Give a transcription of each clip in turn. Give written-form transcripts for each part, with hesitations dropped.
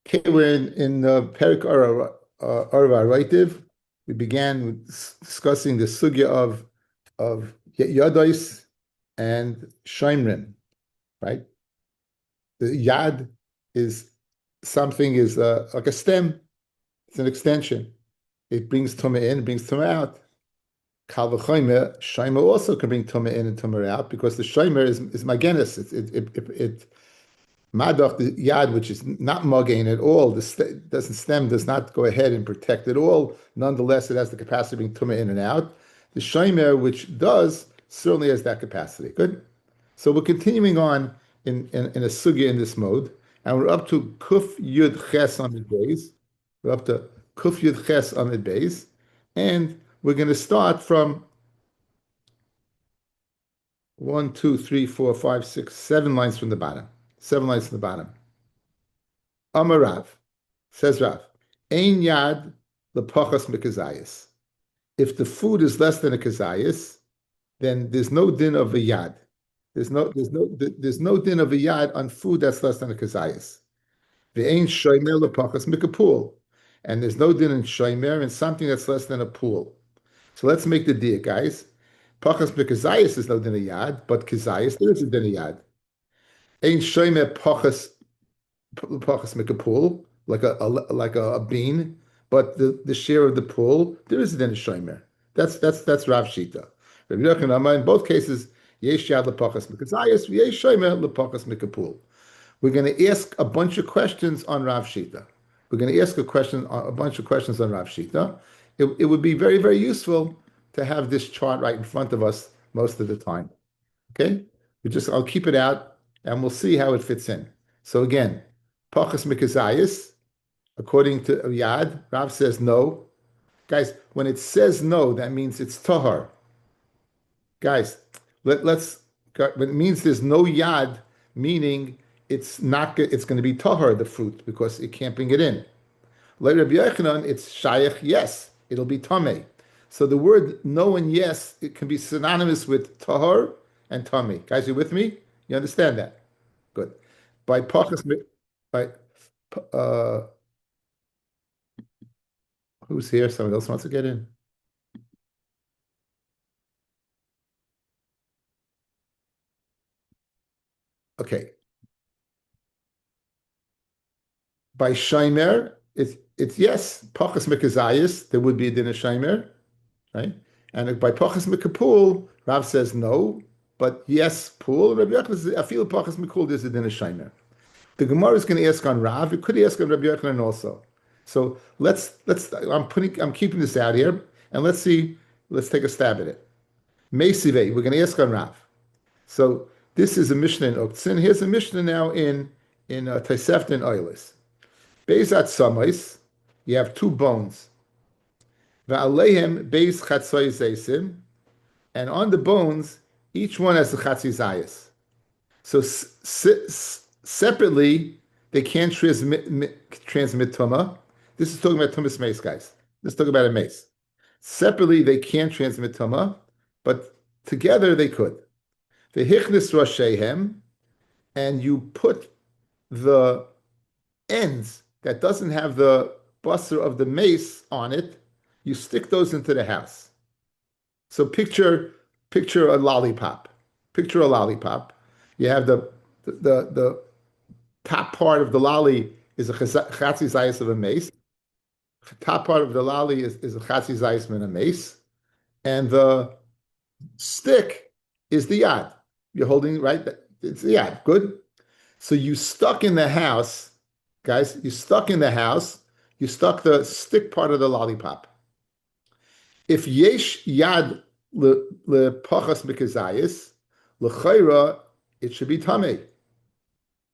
Okay, we're in Perik Arva Raitiv. We began with discussing the sugya of Yadais and Shaimrin, right? The Yad is something is like a stem. It's an extension. It brings Tumah in, brings Tumah out. Kal v'chomer, Shaimer also can bring Tumah in and Tumah out because the Shaimer is Magenis. It Madach, the yad, which is not mugging at all, does not go ahead and protect it all. Nonetheless, it has the capacity to bring tumah in and out. The shomer, which does, certainly has that capacity. Good. So we're continuing on in a sugya in this mode, and we're up to kuf yud ches amid beis. We're up to kuf yud ches amid beis, and we're going to start from 1, 2, 3, 4, 5, 6, 7 lines from the bottom. 7 lines from the bottom. Amar Rav, says Rav, Ein yad lepachas mikazayis. If the food is less than a kazayis, then there's no din of a yad. There's no din of a yad on food that's less than a kazayis. The ein shomer lepachas mikapul, and there's no din in shomer in something that's less than a pool. So let's make the deal, guys. Pachas mikazayis is no din a yad, but kazayis there is a din a yad. Ein shomer pachas make a pool, like a bean, but the share of the pool there isn't any shomer. That's Rav Shita. Rabbi Yochanan, in both cases, yesh yad lepachas mekazayis, yesh shomer lepachas mekapul. We're going to ask a bunch of questions on Rav Shita. We're going to ask a bunch of questions on Rav Shita. It would be very, very useful to have this chart right in front of us most of the time. Okay, I'll keep it out and we'll see how it fits in. So again, Pachas Mikazayis, according to Yad, Rav says no. Guys, when it says no, that means it's Tahar. Guys, let's, it means there's no Yad, meaning it's going to be Tahar, the fruit, because it can't bring it in. Like Rabbi Yochanan, it's Shayach, yes, it'll be Tameh. So the word no and yes, it can be synonymous with Tahar and Tameh. Guys, you with me? You understand that? Good. By Pachas, by uh, who's here? Someone else wants to get in. Okay. By Shaimer, it's yes, Pachas Mekazayis, there would be a din of Shaimer, right? And by Pachas Mekapul, Rav says no, but yes, Pool. Rabbi Yochanan says, I feel Pachas Mekul, there's a din of Shaimer. The Gemara is going to ask on Rav. It could ask on Rabbi Yochanan also. So I'm keeping this out here, and let's see. Let's take a stab at it. Meisive, we're going to ask on Rav. So this is a Mishnah in Uktzin. Here's a Mishnah now in Tosefta and Oilis. Beis Atzamais, you have two bones. Va'alehem beis chatzoi zeisim, and on the bones, each one has a chatzizayis. So separately, they can't transmit tuma. This is talking about tumas mace, guys. This is talking about a mace. Separately, they can't transmit tuma, but together they could. The hichnis roshehem, and you put the ends that doesn't have the buster of the mace on it, you stick those into the house. So picture a lollipop. Picture a lollipop. You have the top part of the lolly is a chatzi zayis of a mace. The top part of the lolly is a chatzi zayis of a mace, and the stick is the yad. You're holding right. It's the yad. Good. So you stuck in the house, guys. You stuck in the house. You stuck the stick part of the lollipop. If yesh yad lepachas mikazayis lechayra, it should be tamei,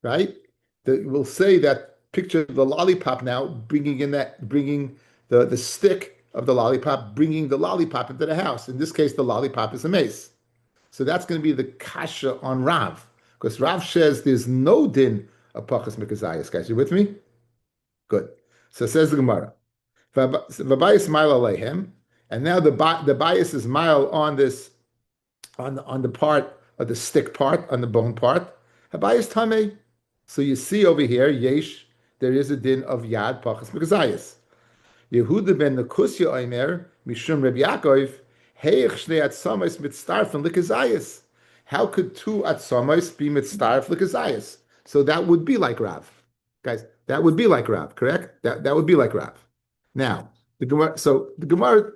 right? We'll say that picture the lollipop now, bringing the stick of the lollipop, bringing the lollipop into the house. In this case, the lollipop is a mace. So that's going to be the kasha on Rav, because Rav says there's no din of pachas mikazayis. Guys, you with me? Good. So says the Gemara, v'bayis mile alehem, and now the bias is mile on this, on the part of the stick part, on the bone part. Habayis tamei. So you see over here, yesh, there is a din of Yad Pachas Mekazayis. Yehuda ben Nekusya Omer, Mishum Reb Yaakov, Heich Shnei Atzamos Mitztarfen Likazayis. How could two Atzamos be Mitztarf Likazayis? So that would be like Rav. Guys, that would be like Rav, correct? That would be like Rav. Now, the Gemara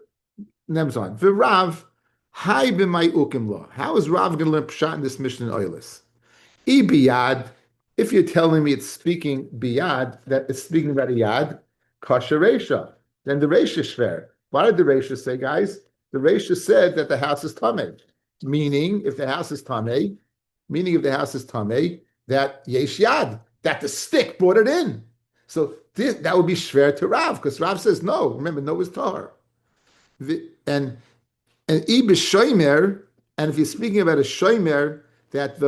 names on. V'Rav, Hai b'may ukim lo. How is Rav going to learn Pshat in this mission in Oilus? I biyad, if you're telling me it's speaking biyad, that it's speaking about a yad, kasher resha, then the resha is shver. What did the resha say, guys? The resha said that the house is tameh, meaning if the house is tameh, that yesh yad, that the stick brought it in. So that would be shver to Rav, because Rav says no. Remember, no is tahar. And shomer, and if you're speaking about a shomer, that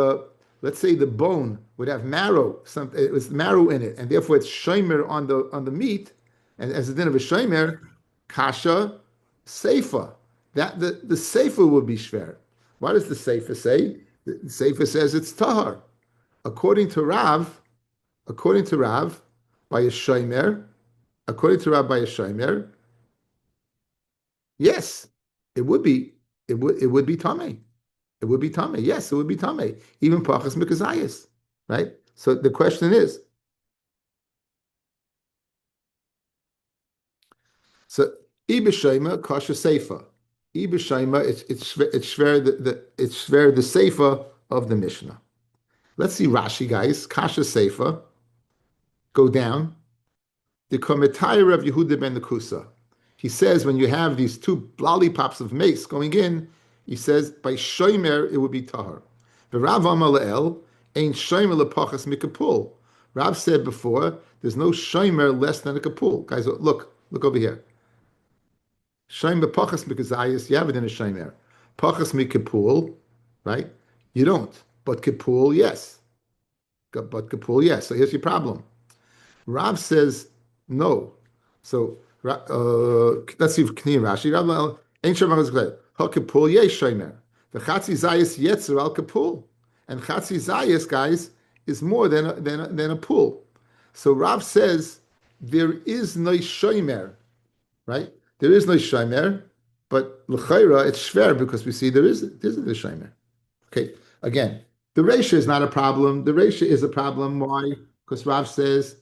let's say the bone would have marrow, it was marrow in it, and therefore it's shomer on the meat, and as a din of a shomer, kasha seifa. That the seifa would be shver. What does the seifa say? The seifa says it's tahar. According to Rav, by a shomer, yes, it would be tamei. It would be tamei. Yes, it would be tamei. Even pachas mikazayis, right? So the question is, so ibishayma kasha seifa. Ibishayma, it's shver the seifa of the Mishnah. Let's see Rashi, guys. Kasha seifa. Go down. The kometayr of Yehuda ben Nekusa. He says when you have these two lollipops of mace going in, he says by shomer it would be tahar. The Rav Amar Le'el ain't shomer lepachas mikapul. Rav said before there's no shomer less than a kapul. Guys, look over here. Shomer pachas mikazayis, you have it in a shomer. Pachas mikapul, right? You don't. But kapul, yes. So here's your problem. Rav says no. So let's see if K'niyim Rashi. Rav ain't shomer mikazayis. HaKapul yesh shomer. The Chatzi Zayis Yetzer al Kapul. And Chatzi Zayis, guys, is more than a pool. So Rav says there is no shomer, right? There is no shomer, but l'chayra it's shver because we see there isn't a shomer. Okay, again, the reisha is not a problem. The reisha is a problem. Why? Because Rav says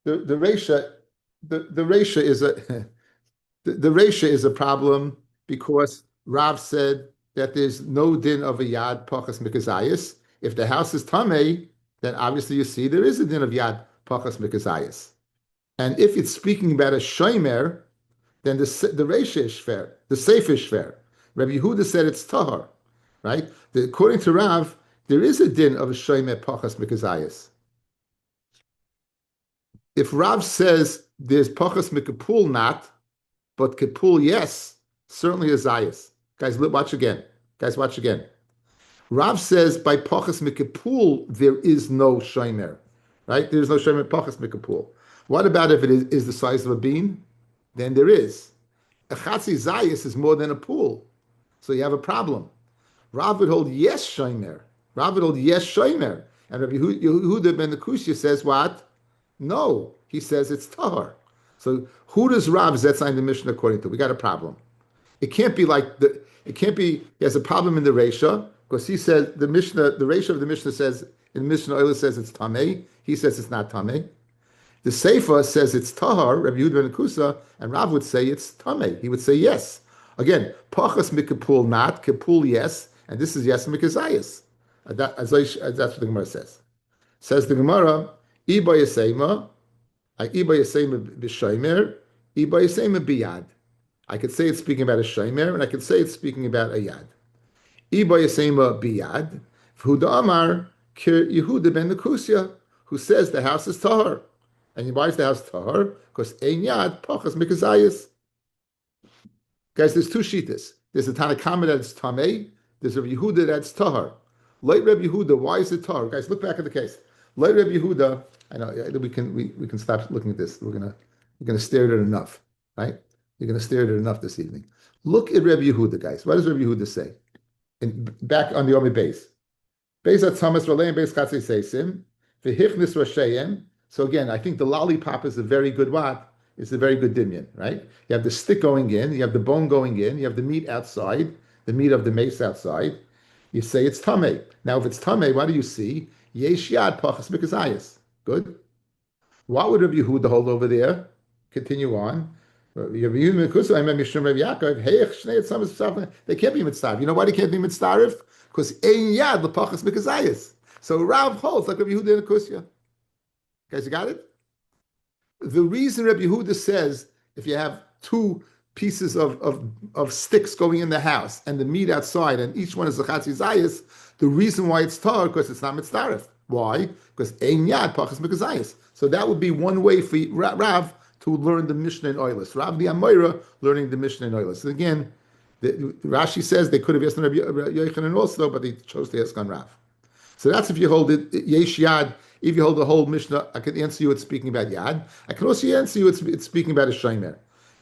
the reisha is a the reisha is a problem because Rav said that there's no din of a yad pachas mikazayis. If the house is tamei, then obviously you see there is a din of yad pachas mikazayis. And if it's speaking about a shomer, then the reisha is shver, the seif is shver. Rabbi Yehuda said it's tahar, right? According to Rav, there is a din of a shomer pachas mikazayis. If Rav says there's pachas mikapul not, but kapul yes, certainly a zayis. Guys, watch again. Rav says by pachas mikapul there is no shomer, right? There's no shomer pachas mikapul. What about if it is the size of a bean? Then there is. A chatzi zayis is more than a pool, so you have a problem. Rav would hold yes shomer. And Rabbi Yehuda ben Nekushya says what? No, he says it's tahar. So who does Rav Zetzai the Mishnah according to? We got a problem. It can't be he has a problem in the Reisha, because he says the Reisha of the Mishnah says, in Mishnah Oila says it's Tameh, he says it's not Tameh. The Seifa says it's Tahar, Rabbi Yehuda ben Kusa, and Rav would say it's Tameh. He would say yes. Again, Pachas mikapul not, Kapul yes, and this is yes mikazayis. That's what the Gemara says. Says the Gemara, Iba Yasema, Iba Yasema b'shomer, Iba Yasema biyad. I could say it's speaking about a shomer, and I could say it's speaking about a yad. Iba Yasema biyad, V'huda Amar, Kir Yehuda ben Nekusya, who says the house is tahar. And why is the house tahar? Because ein yad pachas mikazayis. Guys, there's two shittas. There's a Tanakama that's tamei. There's a Yehuda that's tahar. Like Rabbi Yehuda, why is it tahar? Guys, look back at the case. Like Rabbi Yehuda, I know we can stop looking at this. We're gonna stare at it enough, right? You're gonna stare at it enough this evening. Look at Rabbi Yehuda, guys. What does Rabbi Yehuda say? And back on the Yomi base. Base at Thomas Raleigh and base Chatzei Seisim. V'hichnis Rashayim. So again, I think the lollipop is a very good what? It's a very good dimion, right? You have the stick going in, you have the bone going in, you have the meat outside, the meat of the mace outside. You say it's tameh. Now, if it's tameh, what do you see? Yesh yad pachas mikazayis. Good. What would Rabbi Yehuda hold over there? Continue on. They can't be mitzvah. You know why they can't be mitzvah? Because ein yad lepachas mikazayis. So Rav holds like Rabbi Yehuda in Kusya. Guys, you got it? The reason Rabbi Yehuda says if you have two pieces of sticks going in the house and the meat outside, and each one is a chatzi zayis, the reason why it's tar because it's not mitzdarif. Why? Because ein yad pachas mikazayis. So that would be one way for Rav to learn the Mishnah in Oilus. Rav the Amoira learning the Mishnah in Oilus. And again, Rashi says they could have asked on Rabbi Yochanan also, but they chose to ask on Rav. So that's if you hold it, yesh yad. If you hold the whole Mishnah, I can answer you it's speaking about yad. I can also answer you it's speaking about a shomer.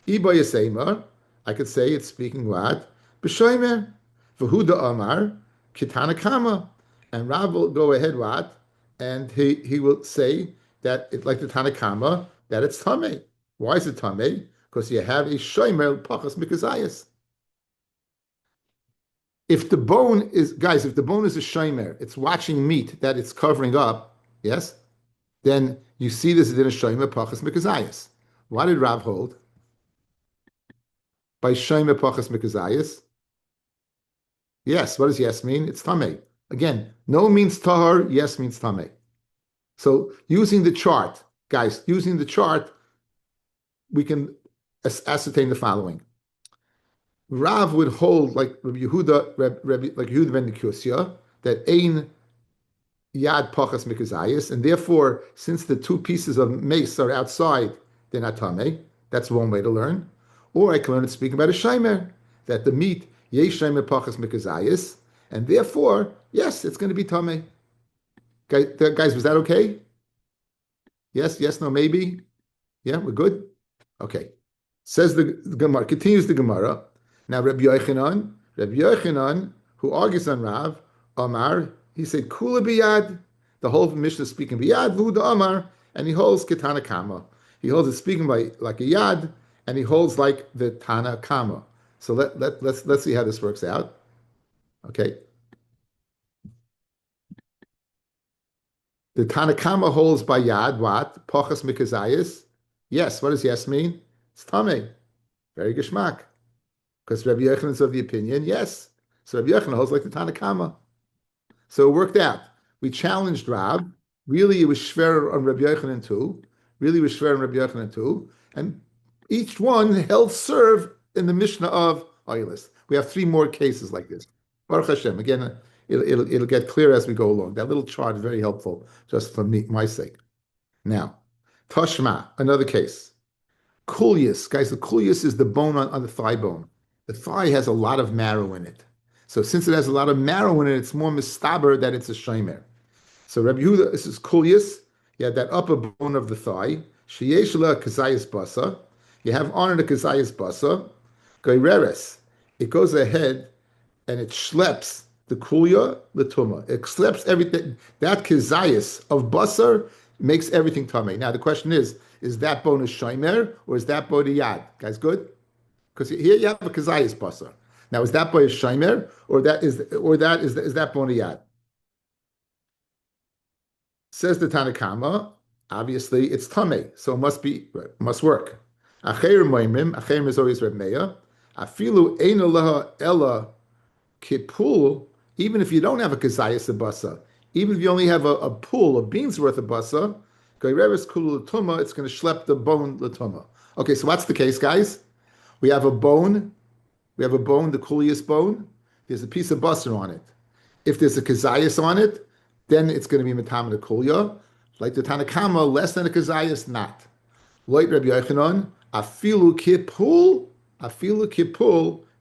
Iba yasema, I could say it's speaking what? B'shomer. V'huda amar, kitana kama. And Rav will go ahead what? And he will say that it's like the Tanakama, that it's tameh. Why is it tameh? Because you have a shomer pachas mikazayis. If the bone is, guys, if the bone is a shomer, it's watching meat that it's covering up, yes, then you see this in a shomer pachas mikazayis. Why did Rav hold? By shomer pachas mikazayis? Yes, what does yes mean? It's tameh. Again, no means tahar, yes means tameh. So using the chart, guys, using the chart, we can ascertain the following. Rav would hold like Rabbi Yehuda, like Yehuda ben Nikusya, that ein yad pachas mikazayis, and therefore, since the two pieces of mace are outside, they're not tameh. That's one way to learn. Or I can learn it speaking about a shaymer, that the meat yesh shaymer pachas mikazayis, and therefore, yes, it's going to be tameh. Guys, was that okay? Yes, no, maybe. Yeah, we're good. Okay. Says the Gemara. Continues the Gemara. Now, Rabbi Yochanan, who argues on Rav, Amar, he said, Kula biyad. The whole Mishnah is speaking biyad, Vuda Amar, and he holds Ketana Kama. He holds it speaking by like a yad, and he holds like the Tana Kama. So let's see how this works out. Okay. The Tanakama holds by yad what? Pachas mikazayis. Yes. What does yes mean? It's tameh. Very geschmack. Because Rabbi Yochanan is of the opinion, yes. So Rabbi Yochanan holds like the Tanakama. So it worked out. We challenged Rab. Really, it was shver on Rabbi Yochanan too. And each one held serve in the Mishnah of Oilus. We have three more cases like this. Baruch Hashem. Again, it'll get clear as we go along. That little chart is very helpful, just for my sake. Now, Tashma, another case. Kulius, guys, the kulius is the bone on the thigh bone. The thigh has a lot of marrow in it. So since it has a lot of marrow in it, it's more mistaber that it's a shomer. So Rabbi Yehuda, this is kulius. You have that upper bone of the thigh. Sheyesh la kazayis basa. You have on it a kazayis basa. Geireres. It goes ahead and it schleps the kulya, the tuma. It schleps everything. That kazayis of basar makes everything tameh. Now the question is that bone a shomer or is that bone a yad? Guys, good? Because here you have a kazayis basar. Now is that bone a shomer or is that bone a yad? Says the Tanakama, obviously it's tameh, so it must work. Acher moimim, acher is always Reb Meir. Afilu ein laha ella kipul. Even if you don't have a kazayis of basa, even if you only have a pool of beans worth of basa, goyreves kulu latuma, it's going to schlep the bone latuma. Okay, so what's the case, guys? We have a bone, the kulius bone. There's a piece of basa on it. If there's a kazayis on it, then it's going to be metam kulya. Like the Tanakama, less than a kazayis, not. Like Rabbi Yochanan, afilu kipul,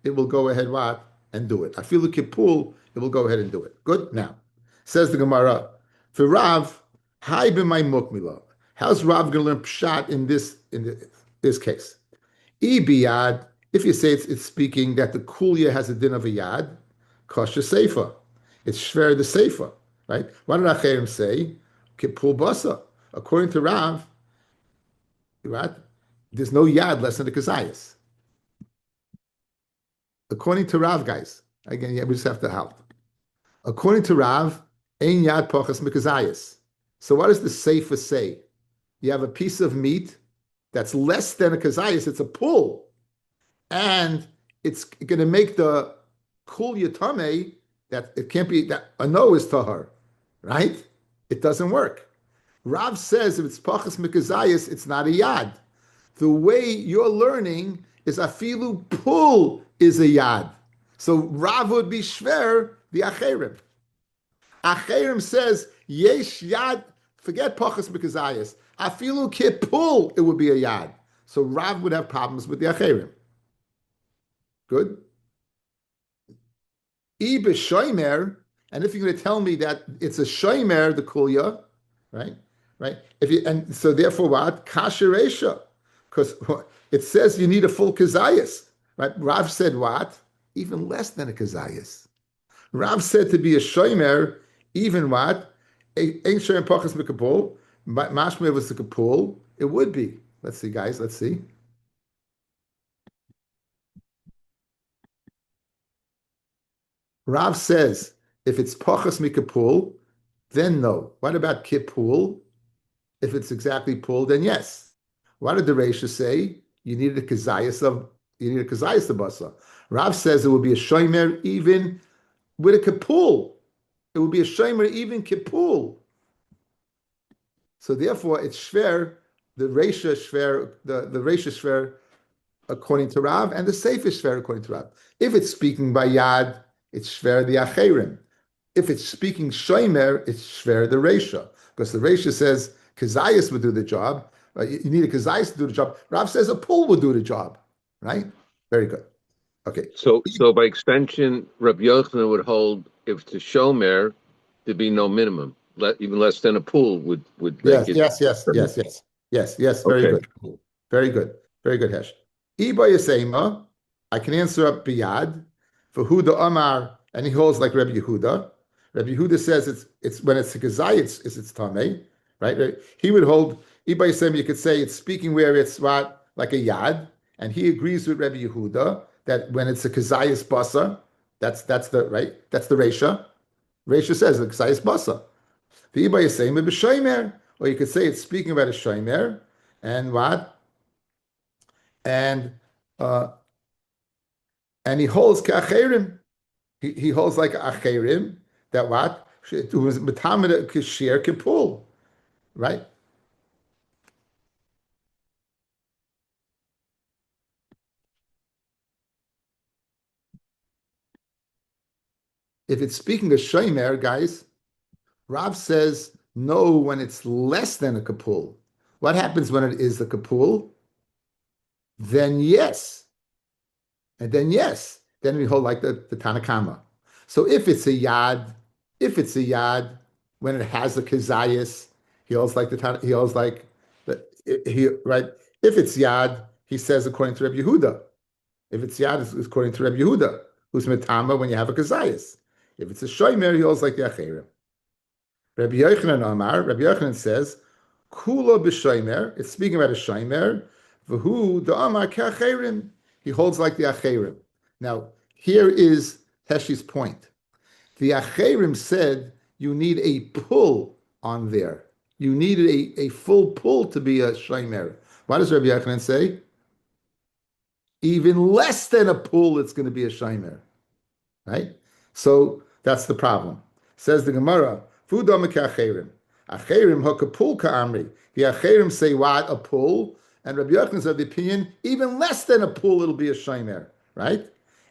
it will go ahead what? And do it. Afilu kipul, it will go ahead and do it. Good? Now, says the Gemara, for Rav, hai b'may mukmila. How's Rav going to learn pshat in this case? Biyad, if you say it's speaking that the kulya has a din of a yad, kosher seifa. It's shver the seifa, right? What did Acherim say? kipul basa. According to Rav, right? There's no yad less than the kazayas. According to Rav, guys, again, yeah, we just have to help. According to Rav, ein yad pochas mikazayas. So what does the sefer say? You have a piece of meat that's less than a kazayas. It's a pull, and it's going to make the kul yatame that it can't be that a no is tahar, right? It doesn't work. Rav says if it's pachas mikazayas, it's not a yad. The way you're learning is afilu pull is a yad. So Rav would be shver the acherim. Acherim says yesh yad. Forget pachas mikazayas. Afilu kipul, it would be a yad. So Rav would have problems with the acherim. Good. Ibe shomer, and if you're going to tell me that it's a shomer, the kulya, right? Right? If you and so therefore what? Kasheresha. Because it says you need a full kazayas. Right? Rav said what? Even less than a kazayas. Rav said to be a shomer, even what? Ain't shomer pachas mikapul. Mashmeh was the kapul. It would be. Let's see, guys. Let's see. Rav says if it's pachas mikapul, then no. What about kipul? If it's exactly pull, then yes. What did the Reisha say? You need a kazayas of basa. Rav says it would be a shomer even with a kipul. It would be a shomer even kipul. So therefore, it's shver. The Reisha shver. The Reisha shver according to Rav, and the sefer shver according to Rav. If it's speaking by yad, it's shver the acherim. If it's speaking shomer, it's shver the Reisha, because the Reisha says kazayas would do the job. You need a kazayas to do the job. Rav says a pull would do the job. Right? Very good. Okay. So by extension, Rabbi Yochanan would hold if it's a shomer, there'd be no minimum. Even less than a pool would yes, make it. Yes. Very Okay. good. Very good, Hesh. Iba Yasema, I can answer up biyad for Huda Amar, and he holds like Rabbi Yehuda. Rabbi Yehuda says it's when it's a kazai, it's tamei, right? He would hold Iba Yasema. You could say it's speaking where it's what like a yad, and he agrees with Rabbi Yehuda that when it's a kazayis basa, that's the right. That's the Reisha. Reisha says the kazayis basa. The Iba Yasema b'shomer, or you could say it's speaking about a shomer, and what? And he holds ka'acherim. He holds like acherim that what? It was metamid kashir kipul, right? If it's speaking of shomer, guys, Rav says no when it's less than a kapul. What happens when it is the kapul? Then yes. And then yes. Then we hold like the Tanakama. So if it's a yad, when it has the kazayas, he holds like right. If it's yad, he says according to Rabbi Yehuda. If it's yad, it's according to Rabbi Yehuda, who's metama when you have a kazayas. If it's a shomer, he holds like the acherim. Rabbi Yochanan says, Kula b'shomer, it's speaking about a shomer, v'hu da'amar k'acherim, he holds like the acherim. Now, here is Heshi's point. The acherim said you need a pull on there. You needed a full pull to be a shomer. What does Rabbi Yochanan say? Even less than a pull, it's going to be a shomer. Right? So, that's the problem. Says the Gemara, Fudam k'acherim. Acherim hakapul ka'amri. The acherim say what? A pull. And Rabbi Yochanan is of the opinion, even less than a pull, it'll be a shomer. Right?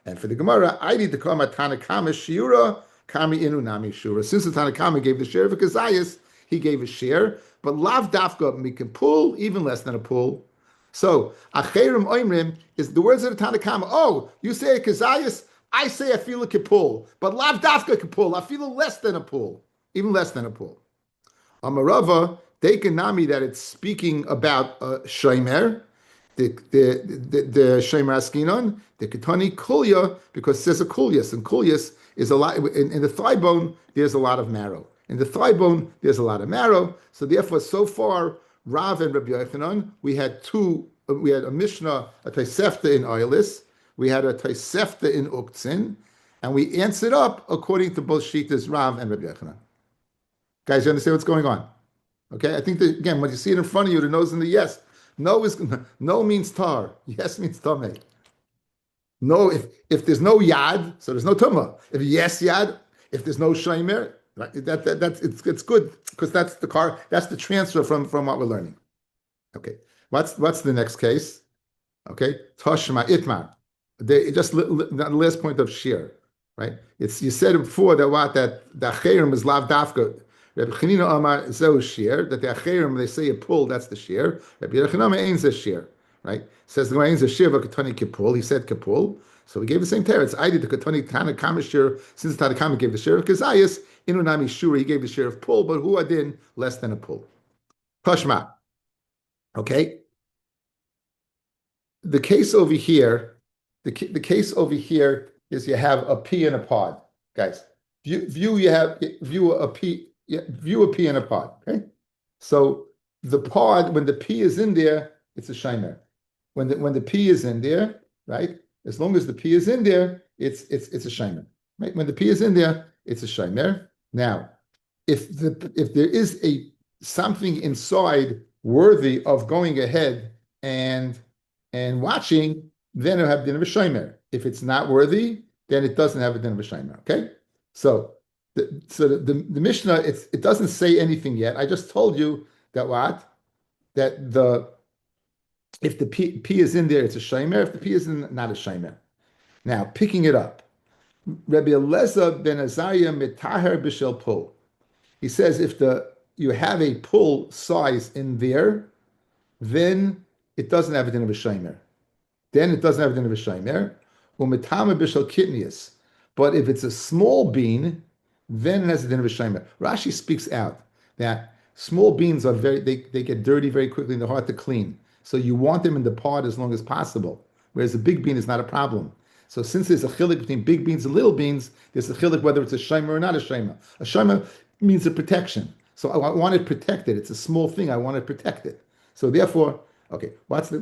And for the Gemara, I need to call my Tanakama shiura, kami inu nami shura. Since the Tanakama gave the share of a kazayas, he gave a share. But lav dafka, we can pull, even less than a pull. So, acherim oimrim is the words of the Tanakama. Oh, you say a kazayas, I say I feel a kipul, but lav dafka kipul, I feel less than a pull, even less than a pull. Amarava, they can nami that it's speaking about a shomer, the shomer askinon, the ketani kulya, because it says a kulyas, and kulyas is a lot, in the thigh bone, there's a lot of marrow. In the thigh bone, there's a lot of marrow. So therefore, so far, Rav and Rabbi Yochanan, we had a Mishnah, a Tosefta in Oilis, we had a Tosefta in Uktzin, and we answered up according to both Shitas, Rav and Rabbi Yochanan. Guys, you understand what's going on? Okay, I think that, again, when you see it in front of you, the nose and the yes. No means tar. Yes means tameh. No, if there's no yad, so there's no tumah. If yes yad, if there's no shaymer, right, that's it's good because that's the transfer from what we're learning. Okay, what's the next case? Okay, Toshma Itmar. The last point of shir, right? It's you said before that the acherim is lav dafka. Rabbi Chanina Amar zeu shir, that the acherim they say a pull, that's the shir. Rabbi Yochanan ain't a shir, right? Says the Gemara ain't a shir but katani kipul. He said kipul, so we gave the same teretz. I did the katani tanakama shir since the tanakama gave the shir of kazayas. Inunami shuri he gave the shir of pull, but who adin less than a pull. Kashma, okay. The case over here, the case over here is you have a pea in a pod, guys. View a pea in a pod. Okay, so the pod when the pea is in there, it's a shaymer. When the pea is in there, right? As long as the pea is in there, it's a shaymer. Right? When the pea is in there, it's a shaymer. Now, if there is something inside worthy of going ahead and watching, then it'll have din of a shaymer. If it's not worthy, then it doesn't have a din of a shaymer. Okay, so the Mishnah it doesn't say anything yet. I just told you that if the pea is in there, it's a shaymer. If the pea is not a shaymer. Now picking it up, Rabbi Eliezer ben Azariah mitaher b'shel pull. He says if you have a pull size in there, then it doesn't have a din of a shaymer. Then it doesn't have a din of a shaymer. Umitama b'shel kitnius. But if it's a small bean, then it has a din of a shaymer. Rashi speaks out that small beans are they get dirty very quickly and they're hard to clean. So you want them in the pod as long as possible. Whereas a big bean is not a problem. So since there's a chilik between big beans and little beans, there's a chilik whether it's a shaymer or not a shaymer. A shaymer means a protection. So I want it protected. It's a small thing. I want it protected. So therefore, okay, what's the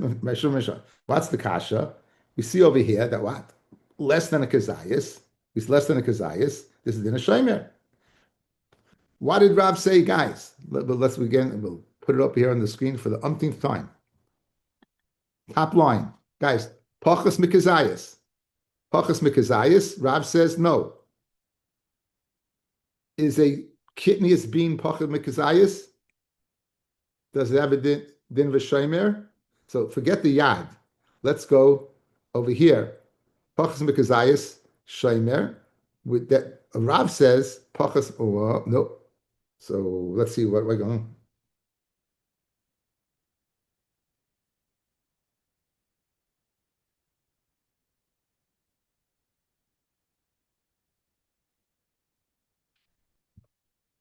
kasha? We see over here that what? Less than a kazayas. It's less than a kazayas. This is in a shaymer. What did Rav say, guys? Let's begin. We'll put it up here on the screen for the umpteenth time. Top line, guys. Pachas mikazayas. Pachas mikazayas. Rav says no. Is a kidneyous bean pachas mikazayas? Does it have a din v'shaymer? So forget the yad. Let's go over here. Pachas mikazayas shaymer. With that, Rav says pachas. Oh no. So let's see what we're going.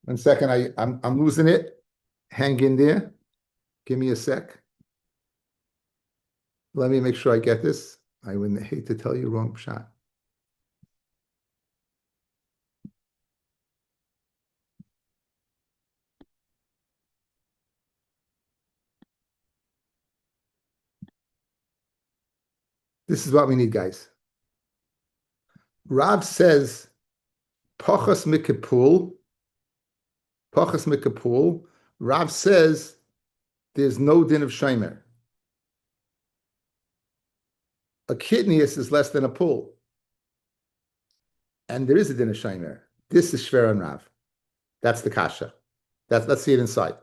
One second, I'm losing it. Hang in there. Give me a sec. Let me make sure I get this. I would hate to tell you wrong shot. This is what we need, guys. Rav says, Pachas mikapul. Pachas mikapul. Rav says, there's no din of shaymer. A kidneyus is less than a pool. And there is a din of shaymer. This is shver on Rav. That's the kasha. Let's see it inside.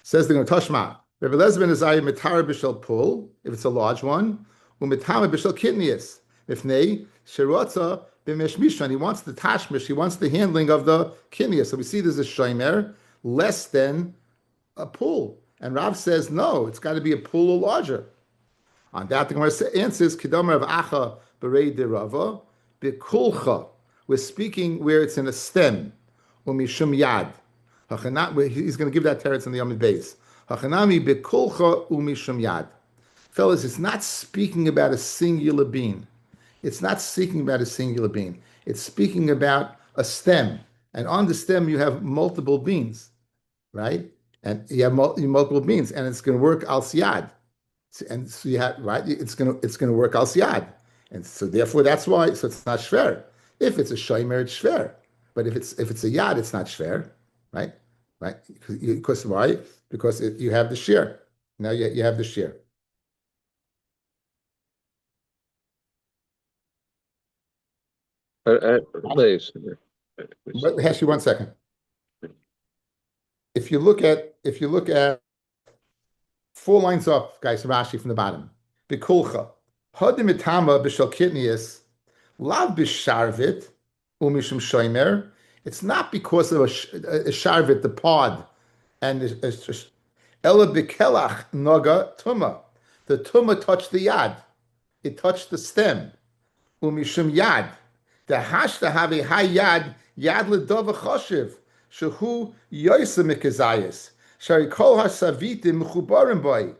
Says the Tashma. Rabbi Eliezer is ayah mitar b'shel pool, if it's a large one, u'mitama b'shel kidneyus. If nay, shirotza b'meshmishan. He wants the tashmish, he wants the handling of the kidneyus. So we see there's a shaymer less than a pool. And Rav says, no, it's got to be a pool or larger. On that, the Gemara answers, Kedamar of Acha Berei de Rava, Bekulcha. We're speaking where it's in a stem, Umishum Yad. He's going to give that teretz in the Yomi base. Hachanami Bekulcha Umishum Yad. Fellas, it's not speaking about a singular bean. It's not speaking about a singular bean. It's speaking about a stem. and on the stem you have multiple beans, right? And you have multiple beans, and it's going to work al siyad. And so you have right, it's gonna work al siyad, and so therefore that's why. So it's not shver. If it's a shomer, it's shver. But if it's a yad, it's not shver, right? Right? Because why? Because you have the shear. Now you have the shear. Please. But actually, 1 second. If you look at 4 lines up, guys, Rashi from the bottom. Bikulcha. Hadim itama b'shal kitnius lav b'sharvit umishum shomer. It's not because of a sharvit, the pod, and ela b'kelach naga tuma. The tuma touched the yad. It touched the stem. Umishum yad. The hashta have a high yad ledova choshev. Shehu yoysa mikazayis. Shari kol hasavitim mechubarim boy.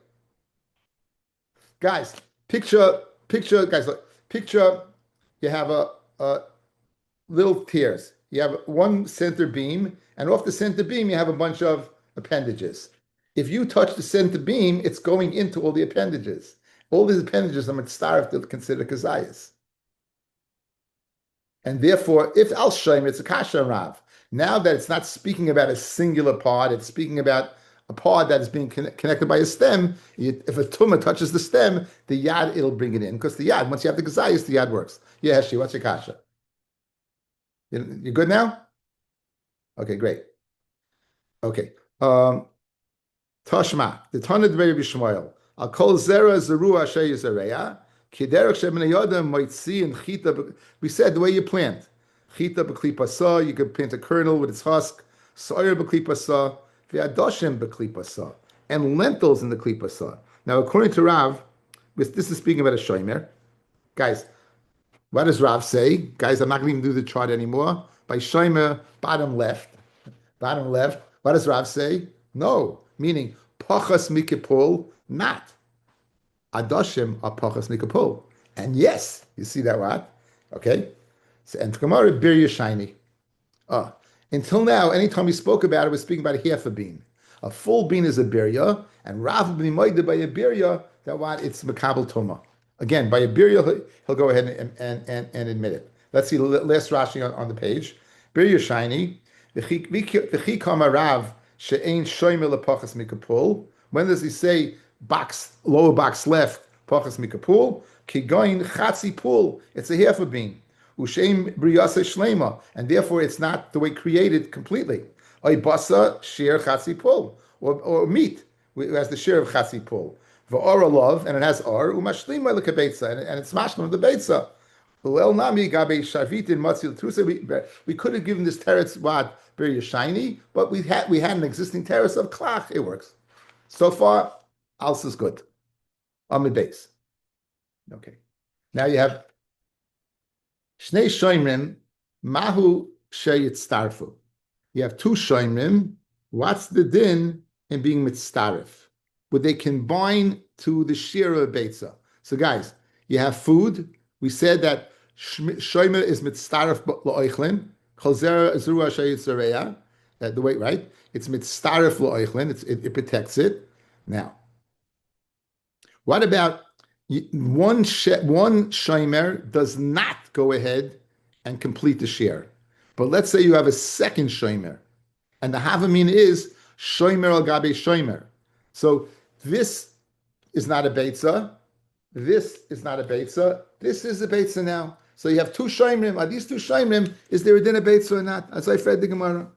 Guys, guys, look, picture you have a little tiers. You have one center beam, and off the center beam, you have a bunch of appendages. If you touch the center beam, it's going into all the appendages. All these appendages are mitzvah to consider kazayas. And therefore, if al shayim, it's a kasha rav. Now that it's not speaking about a singular pod, it's speaking about a pod that is being connected by a stem. If a tumah touches the stem, the yad, it'll bring it in. Because the yad, once you have the kazayas, the yad works. Yeah, Heshi, what's your kasha? You good now? Okay, great. Okay. Tashma, the Tanad Rabbi Shmuel. I'll call Zera Zerua Shei Zereya. Kiderek Shebnei Yodam might see in Chita. We said the way you plant. Chita b'klipasa, you could plant a kernel with its husk. Soyer b'klipasa, v'adoshim b'klipasa, and lentils in the klipasa. Now, according to Rav, this is speaking about a shomer. Guys, what does Rav say? Guys, I'm not going to do the chart anymore. By shomer, bottom left. Bottom left. What does Rav say? No, meaning pachas mikipul, not. Adoshim are pachas mikipul. And yes, you see that what? Okay. So, and Gemara bir yashini. Until now, anytime we spoke about it, we're speaking about half a bean. A full bean is a birya, and Rav bin Moide by a birya, that what? It's Makabal Toma. Again, by a birya, he'll go ahead and admit it. Let's see the last Rashi on the page. Birya shiny. V'chikama Rav she'ein shoymer lepachas mikapul. When does he say lower box left, pachas mikapul? Kigoin chatzi pul. It's a half a bean. Ushem briyase shlema, and therefore it's not the way created completely. Oy basa shir chatzi pul, or meat has the share of chatzi pul. V'or love, and it has or umashlima lekabetza, and it's mashlim of the betza. Uel nami gabe shavitin matzil trusa. We could have given this teretz what very shiny, but we had an existing teretz of klach. It works so far. Else is good. On the base. Okay. Now you have Shnei shoymrim, mahu sheyitztarfu. You have two shoymrim. What's the din in being mitztarif? Would they combine to the shira beitza? So guys, you have food. We said that shoymer is mitztarif la'oichlin. Kol zera zerua sheyitzareya. The way, right? It's mitztarif la'oichlin. It protects it. Now, what about one shomer does not go ahead and complete the share? But let's say you have a second shomer, and the havamin is shomer al gabe shomer. So this is not a beitza. This is not a beitza. This is a beitza now. So you have two shomerim. Are these two shomerim? Is there a din a beitza or not? As I read the Gemara.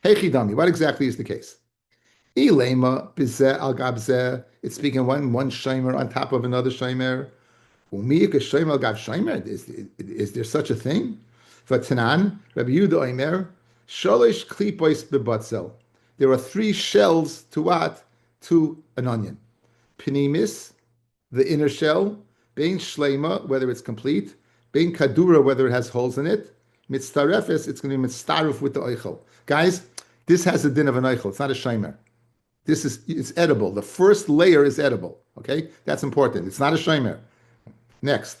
Hey Chidami, what exactly is the case? Ilema bizeh al gabzeh. It's speaking one shomer on top of another shomer. Umiyik a shomer al gab shomer. Is there such a thing? Vatanan Rabbi Yehuda Omer sholish klipois bebatzel. There are 3 shells to what? To an onion. Pinimis, the inner shell. Bein shleima, whether it's complete. Bein kadura, whether it has holes in it. Mitztarefes, it's going to be mitztaruf with the oichel. Guys, this has a din of an oichel. It's not a shomer. It's edible. The first layer is edible. Okay, that's important. It's not a shomer. Next,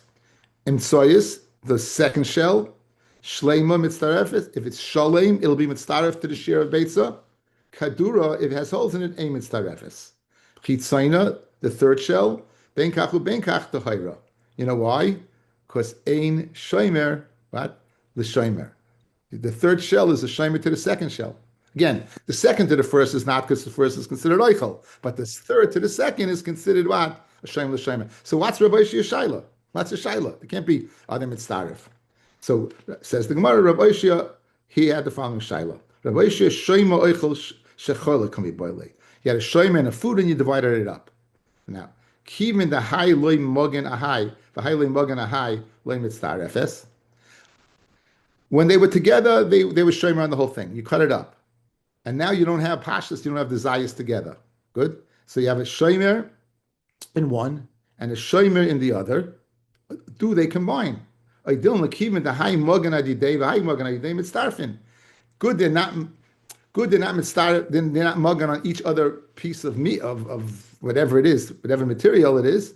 imtsoyis, the second shell. Shleima mitzarefes. If it's shalem, it'll be mitzaref to the share of beitza. Kadura, if it has holes in it, ein mitzarefes. Chitzaina, the third shell, benkach ubenkach tehira. You know why? Because ein shomer, what? The shomer. The third shell is a shomer to the second shell. Again, the second to the first is not because the first is considered oichel, but the third to the second is considered what? A shomer l'shomer. So what's Rabbi Shia Shaila? What's a Shaila? It can't be other mitzaref. So says the Gemara, Rabbi Shia, he had the following Shaila. Rabbi Shia shomer oichel shechola kami boile. You had a shomer and a food and you divided it up. Now, kivin the high loy mogen ahai, the high loy mogen ahai loy mitzarefes. When they were together, they were shomer on the whole thing. You cut it up. And now you don't have pashas, you don't have the zayas together. Good? So you have a shomer in one and a shomer in the other. Do they combine? Good, they're not mitzvah, they're not mugging on each other piece of meat, of whatever it is, whatever material it is,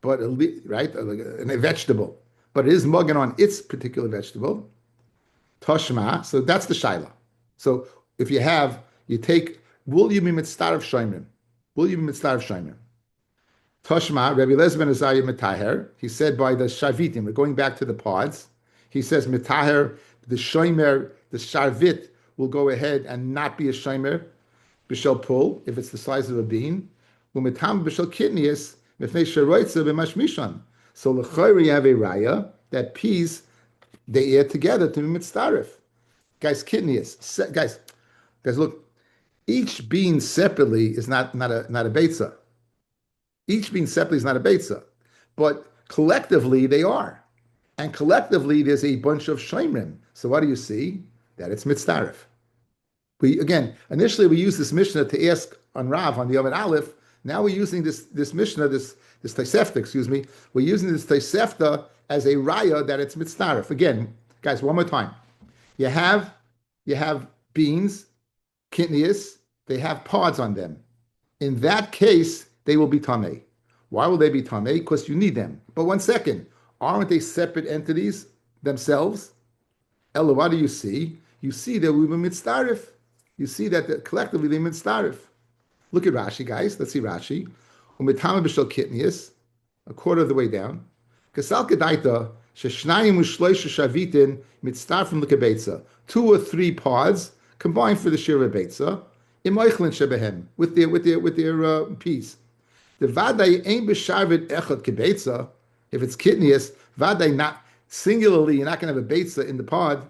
but right, a vegetable. But it is mugging on its particular vegetable. Toshma, so that's the shaila. So if you take, will you be mitzvah shomer? Will you be mitzvah shomer? Toshma, Rabbi Eliezer ben Azariah mitaher. He said by the shavitim. We're going back to the pods. He says mitaher, the shomer, the sharvit will go ahead and not be a shomer b'shel pul if it's the size of a bean. U'mitam b'shel kidneys mifnei sheroitza b'mashmishon. So l'chayri you have a raya that peas they add together to be mitzdarif. Guys, kidneys. Guys, look. Each bean separately is not a beitza. Each bean separately is not a beitza, but collectively they are, and collectively there's a bunch of shomrim. So what do you see? That it's mitzdarif. Initially we used this Mishnah to ask on Rav on the Yom Aleph. Now we're using this Mishnah, this Tosefta, excuse me. We're using this Tosefta as a raya that it's mitzdarif. Again, guys, one more time. You have beans, kidneys, they have pods on them. In that case, they will be tamei. Why will they be tamei? Because you need them. But one second, aren't they separate entities themselves? Ella, what do you see? You see that we were mitzdarif. You see that collectively they mitzdarif. Look at Rashi, guys. Let's see Rashi. Umitama b'shel kidneys, a quarter of the way down. Kasal kedaita sheshnayim u'shloisha shavitin mitzdarfim l'kebeitza. 2 or 3 pods combined for the shira beitza. Imoichlin shebehem with their peas. The vaday ain't b'sharvit echad kebeitza. If it's kidneys, vaday not singularly. You're not going to have a beitza in the pod.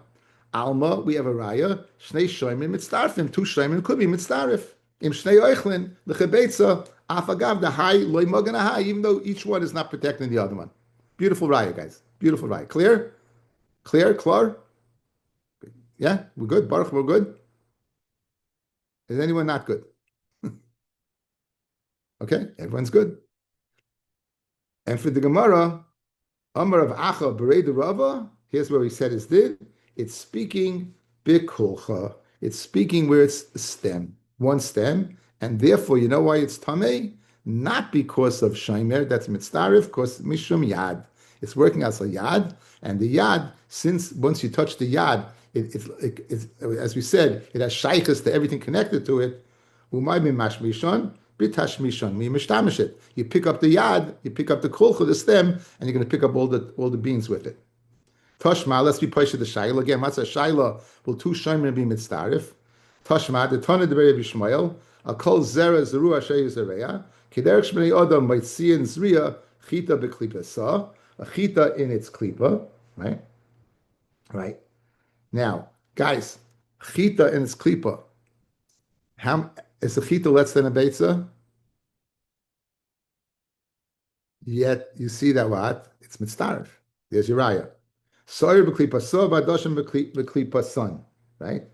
Alma, we have a raya. Shnei shoymin mitzdarfim. 2 shoymin could be mitzdarif. Im shnei oichlin l'chebeitza afagav the high loy mogan high. Even though each one is not protecting the other one. Beautiful raya, guys. Beautiful raya. Clear? Clear? Yeah, we're good. Baruch, we're good. Is anyone not good? Okay, everyone's good. And for the Gemara, Amar of Acha Berei de Rava, here's where he said his did. It's speaking bikulcha. It's speaking where it's a stem, one stem, and therefore, you know why it's tamei? Not because of shomer, that's mitzdarif, because mishum yad. It's working as a yad, and the yad, since once you touch the yad, it's as we said, it has shaykhs to everything connected to it. Umay mimashmishon, bitashmishon, mimishtamishit. You pick up the yad, you pick up the kulcha, the stem, and you're going to pick up all the beans with it. Toshma, let's be pushed to the shayla again. What's a shayla? Will 2 shomer be mitzdarif? Toshma, the Tana de Rabbi Shmuel, a kol zera zeru asher zereya, kiderech shmei adam mitzien zriya chita beklipa sa, a chita in its klipa, right? Right. Now, guys, chita in its klipa. How is a chita less than a beitza? Yet you see that what? It's mitzdarif. There's Uriah. Soyer b'klipa sa, v'adoshim b'klipa son. Right?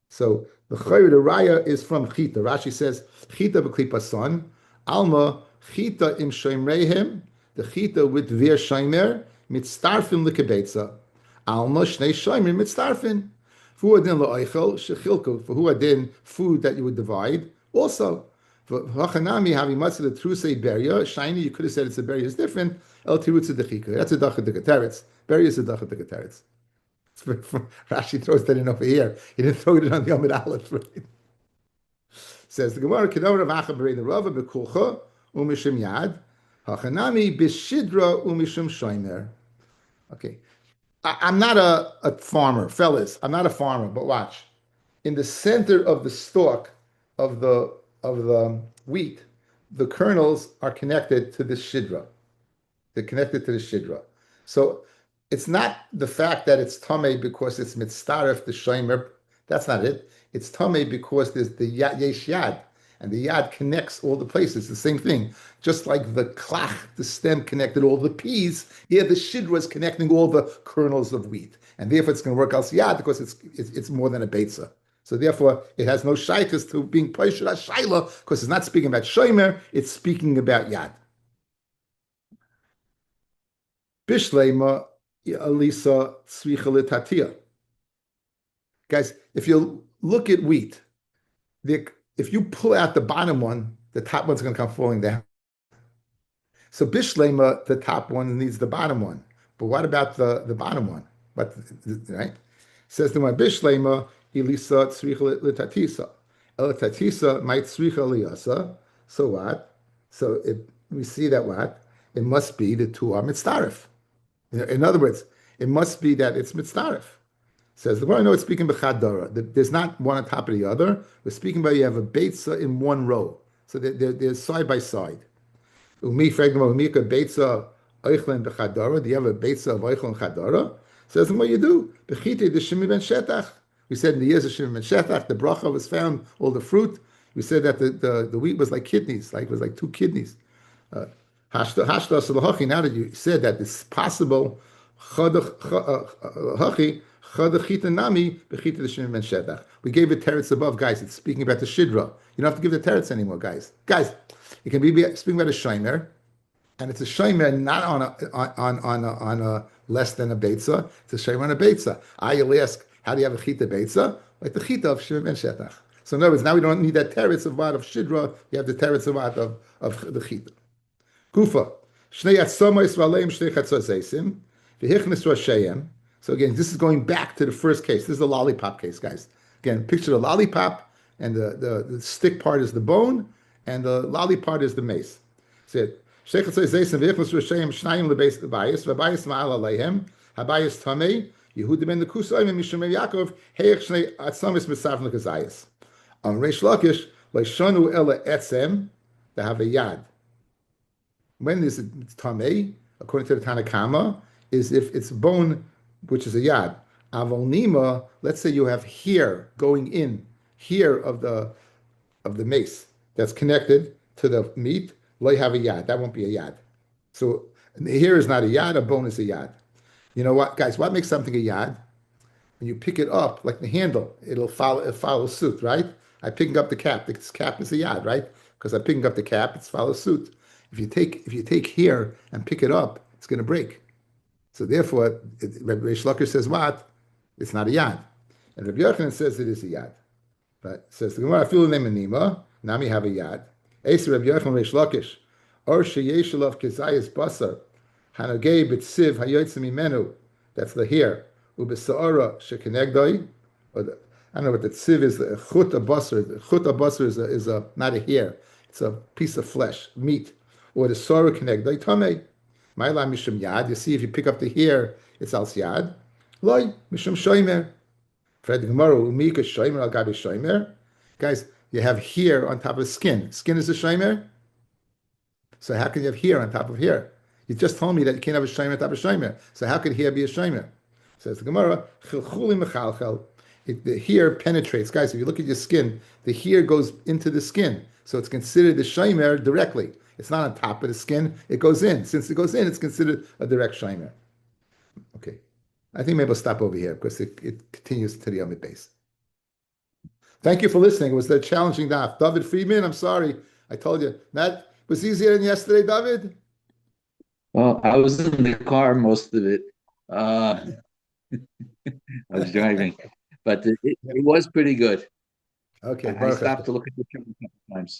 So the raya is from chita. Rashi says chita b'klipa son. Alma chita im shoymreihim. The chita with their shomer mitzdarfin l'kebeitza. Alma shnei shomer mitzdarfin. For who adin la'oichel shechilku. For who adin food that you would divide. Also, for hachanami having matzah the trusei beria shiny. You could have said it's a beria is different. El tirutz dechika. That's a dachat dekateretz. Beria is a dachat dekateretz. Rashi throws that in over here. He didn't throw it in on the Amid Aleph. Right? Says the Gemara, Kedom Rav Acha Berei the Rava Bekulcha Umishim Yad Hachanami Bishidra Umishim Shomer. Okay, I'm not a farmer, fellas. I'm not a farmer, but watch. In the center of the stalk of the wheat, the kernels are connected to the shidra. They're connected to the shidra. So it's not the fact that it's tame because it's mitzaref the shomer. That's not it. It's tame because there's the yesh yad, and the yad connects all the places. The same thing. Just like the klach, the stem connected all the peas, here the shidra is connecting all the kernels of wheat, and therefore it's going to work al yad because it's more than a beitza. So therefore, it has no shaykhs to being paishet shayla because it's not speaking about shomer, it's speaking about yad. Bishlema Alisa Tzricha Tatia. Guys, if you look at wheat, if you pull out the bottom one, the top one's going to come falling down. So Bishlema, the top one needs the bottom one. But what about the bottom one? But right? Says the one Bishlema Elisa Tzricha Litatisa. Elitatisa might Tzricha Liasa. So what? So we see that what? It must be the two are mitzdarif. In other words, it must be that it's mitzdarif. Says the one, no, it's speaking b'chadara. There's not one on top of the other. We're speaking about you have a beitza in one row. So they're side by side. Umi fragma umika beitza oichlen b'chadara. Do you have a beitza of oichlen chadara? Says what you do. Bechite the shimi ben shetach. We said in the years of shimi ben shetach, the bracha was found, all the fruit. We said that the wheat was like kidneys, like it was like two kidneys. Hashta now that you said that it's possible, we gave it teretz above, guys. It's speaking about the shidra. You don't have to give the teretz anymore, guys. Guys, it can be speaking about a shomer, and it's a shomer not on a less than a beitza. It's a shomer on a beitza. You'll ask, how do you have a chita beitza? Like the chita of shimon ben shetach. So in other words, now we don't need that teretz of what of shidra. You have the teretz of what of the chita. Kufa. Shnei atzomois v'aleim shnei chatzos v'hichnis rashayim. So again, this is going back to the first case. This is a lollipop case, guys. Again, picture the lollipop, and the stick part is the bone, and the lolly part is the mace. So shnei chatzos zeisim v'hichnis rashayim shnayim lebeis v'bayis v'bayis ma'al aleihem habayis tamei Yehuda ben the Kusayim and Mishum Yaakov heich shnei atzomois mitzarf l'kazayis. On Reish Lakish leishanu ela etzem to have a yad. When is it tamei, according to the Tanakama, is if it's bone, which is a yad. Avolnima, let's say you have hair going in, hair of the mace that's connected to the meat. Lo have a yad. That won't be a yad. So the hair is not a yad. A bone is a yad. You know what, guys? What makes something a yad? When you pick it up, like the handle, it follows suit, right? I'm picking up the cap. This cap is a yad, right? Because I'm picking up the cap, it follows suit. If you take hair and pick it up, it's going to break. So therefore, Rabbi Reish Lakish says what? It's not a yad. And Rabbi Yochanan says it is a yad. But says the Gemara, "Afilu ne'menima, nami have a yad." Eis Rabbi Yochanan Reish Lakish, or sheyesh alav kezayis basar, hanogei b'tziv hayotzim imenu. That's the hair. U'b'sa'ara shekenegdoi. I don't know what the tziv is. The chut basar. The chut basar is a not a hair. It's a piece of flesh, meat. Or the sorrow kenegdoi tamei. Ma'ila mishum yad. You see, if you pick up the hair, it's al yad. Loi mishum shomer. Fred Gemara umika shomer al gabi shomer. Guys, you have hair on top of skin. Skin is a shomer. So how can you have hair on top of hair? You just told me that you can't have a shomer on top of shomer. So how could hair be a shomer? Says the Gemara, chilchuli mechalchel. The hair penetrates. Guys, if you look at your skin, the hair goes into the skin. So it's considered the shomer directly. It's not on top of the skin. It goes in. Since it goes in, it's considered a direct shomer. Okay. I think maybe we'll stop over here because it continues to the Yomi base. Thank you for listening. It was a challenging daf. David Friedman, I'm sorry. I told you. That was easier than yesterday, David? Well, I was in the car most of it. I was driving. But it was pretty good. Okay. I stopped to look at the chart a couple times.